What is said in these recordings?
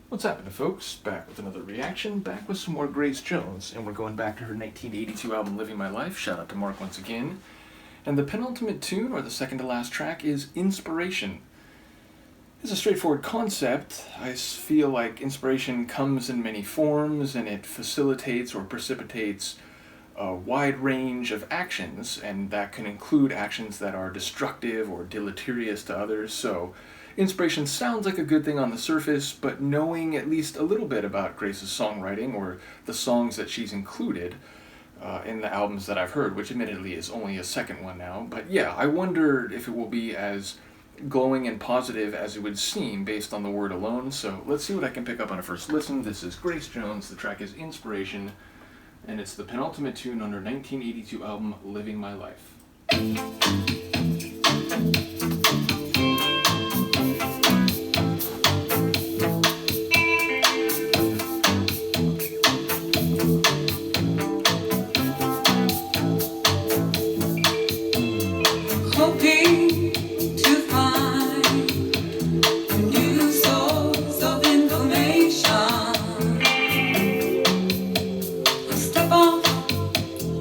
What's happening, folks? Back with another reaction, back with some more Grace Jones, and we're going back to her 1982 album, Living My Life. Shout out to Mark once again. And the penultimate tune, or the second to last track, is Inspiration. It's a straightforward concept. I feel like inspiration comes in many forms, and it facilitates or precipitates a wide range of actions, and that can include actions that are destructive or deleterious to others. So inspiration sounds like a good thing on the surface, but knowing at least a little bit about Grace's songwriting or the songs that she's included in the albums that I've heard, which admittedly is only a second one now, but yeah, I wonder if it will be as glowing and positive as it would seem based on the word alone. So let's see what I can pick up on a first listen. This is Grace Jones, the track is Inspiration, and it's the penultimate tune on her 1982 album, Living My Life. Hoping to find a new source of information. A step off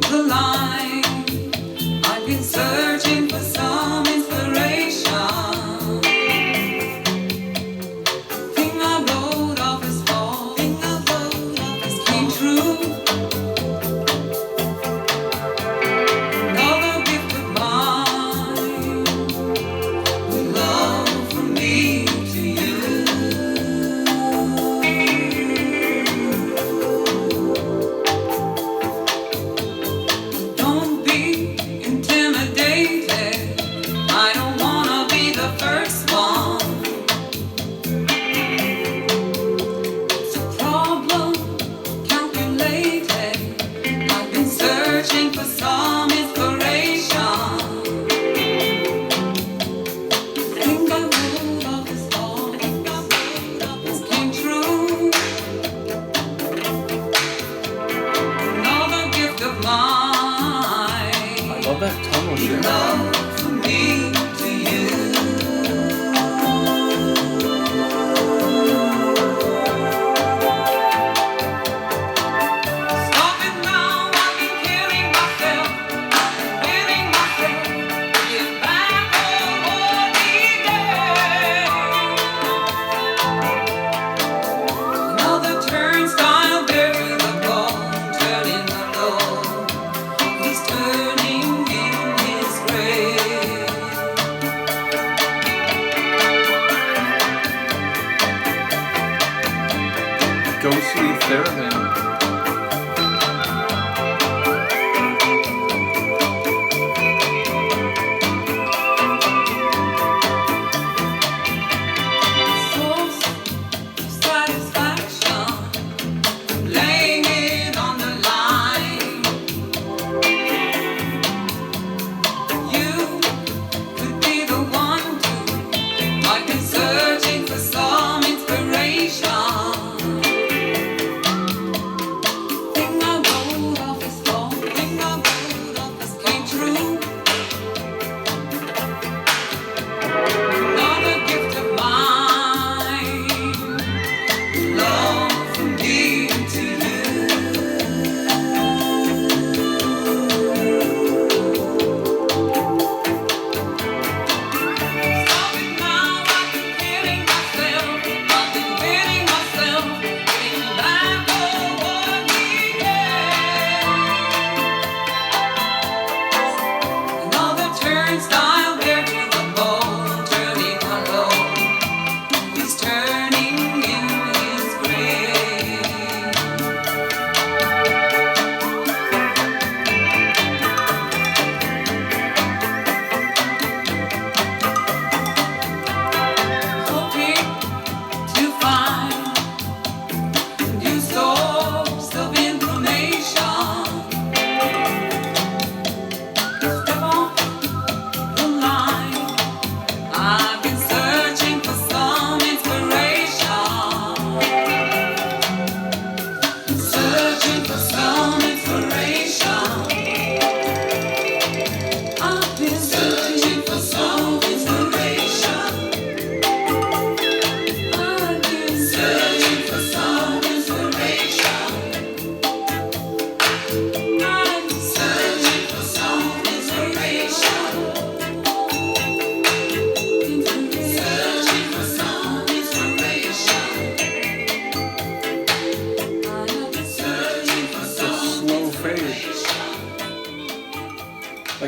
the line. I've been searching for some inspiration. Thing I wrote off as fall, came true. Another gift of mine. Love from me to you. Don't be intimidated. I don't wanna be the first one. It's a problem, calculated. I've been searching for some inspiration. Think I wrote off this all. This came true. Another gift of mine. I love that tonal shift. Love from me to you. Stopping now, I've been killing myself, winning myself, get back over the day. Another turnstile, bury the bone, turning the load. He's turning in his grave. Ghostly theremin. Source of satisfaction, laying it on the line. You could be the one to. I've been searching for some inspiration.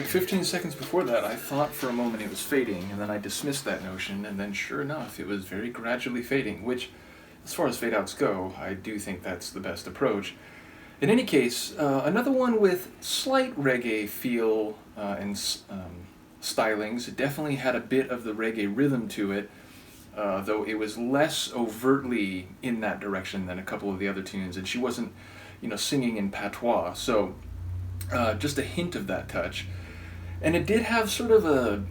15 seconds before that, I thought for a moment it was fading, and then I dismissed that notion, and then sure enough, it was very gradually fading, which, as far as fade-outs go, I do think that's the best approach. In any case, another one with slight reggae feel and stylings. It definitely had a bit of the reggae rhythm to it, though it was less overtly in that direction than a couple of the other tunes, and she wasn't, singing in patois, so just a hint of that touch. And it did have sort of a,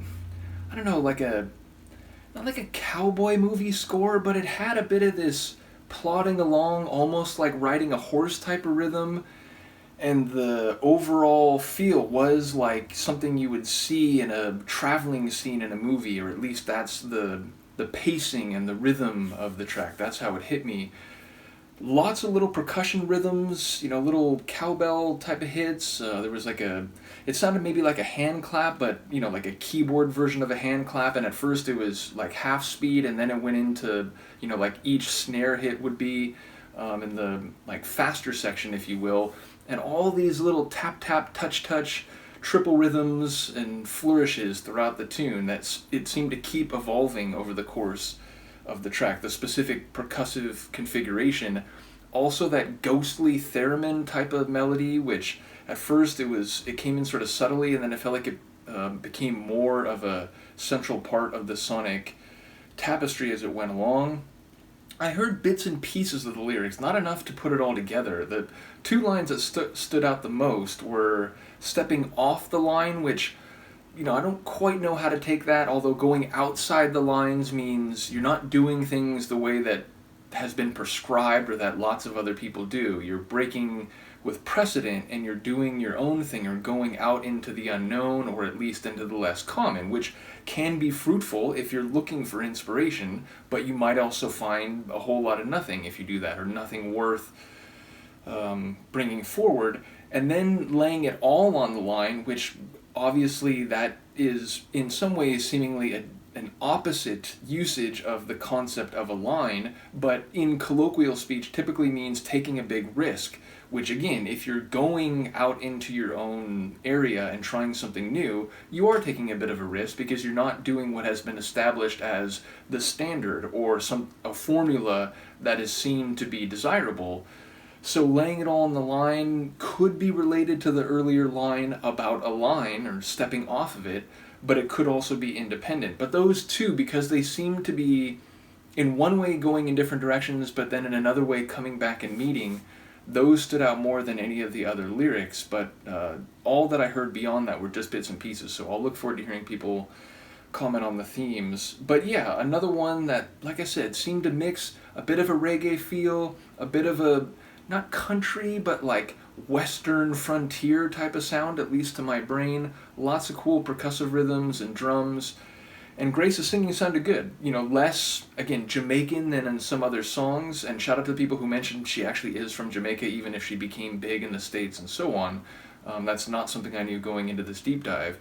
I don't know, not like a cowboy movie score, but it had a bit of this plodding along, almost like riding a horse type of rhythm, and the overall feel was like something you would see in a traveling scene in a movie, or at least that's the pacing and the rhythm of the track. That's how it hit me. Lots of little percussion rhythms, little cowbell type of hits. There was it sounded maybe like a hand clap, but, like a keyboard version of a hand clap, and at first it was like half speed, and then it went into, like each snare hit would be in the, like, faster section, if you will, and all these little tap, tap, touch, touch, triple rhythms and flourishes throughout the tune. It seemed to keep evolving over the course of the track, the specific percussive configuration. Also that ghostly theremin type of melody, which at first it came in sort of subtly, and then it felt like it became more of a central part of the sonic tapestry as it went along. I heard bits and pieces of the lyrics, not enough to put it all together. The two lines that stood out the most were stepping off the line, which, I don't quite know how to take that, although going outside the lines means you're not doing things the way that has been prescribed or that lots of other people do. You're breaking with precedent, and you're doing your own thing, or going out into the unknown, or at least into the less common, which can be fruitful if you're looking for inspiration, but you might also find a whole lot of nothing if you do that, or nothing worth bringing forward. And then laying it all on the line, which obviously that is in some ways seemingly an opposite usage of the concept of a line, but in colloquial speech typically means taking a big risk, which again, if you're going out into your own area and trying something new, you are taking a bit of a risk because you're not doing what has been established as the standard or a formula that is seen to be desirable. So laying it all on the line could be related to the earlier line about a line or stepping off of it, but it could also be independent. But those two, because they seem to be in one way going in different directions, but then in another way coming back and meeting, those stood out more than any of the other lyrics. But all that I heard beyond that were just bits and pieces, so I'll look forward to hearing people comment on the themes. But yeah, another one that, like I said, seemed to mix a bit of a reggae feel, a bit of a, not country, but like western frontier type of sound, at least to my brain. Lots of cool percussive rhythms and drums. And Grace's singing sounded good. Less, again, Jamaican than in some other songs. And shout out to the people who mentioned she actually is from Jamaica, even if she became big in the States and so on. That's not something I knew going into this deep dive.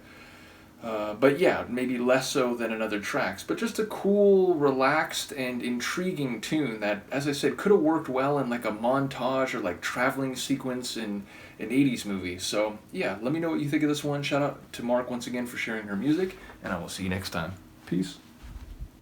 But yeah, maybe less so than in other tracks. But just a cool, relaxed, and intriguing tune that, as I said, could have worked well in like a montage or like traveling sequence in an 80s movie. So yeah, let me know what you think of this one. Shout out to Mark once again for sharing her music, and I will see you next time. Peace.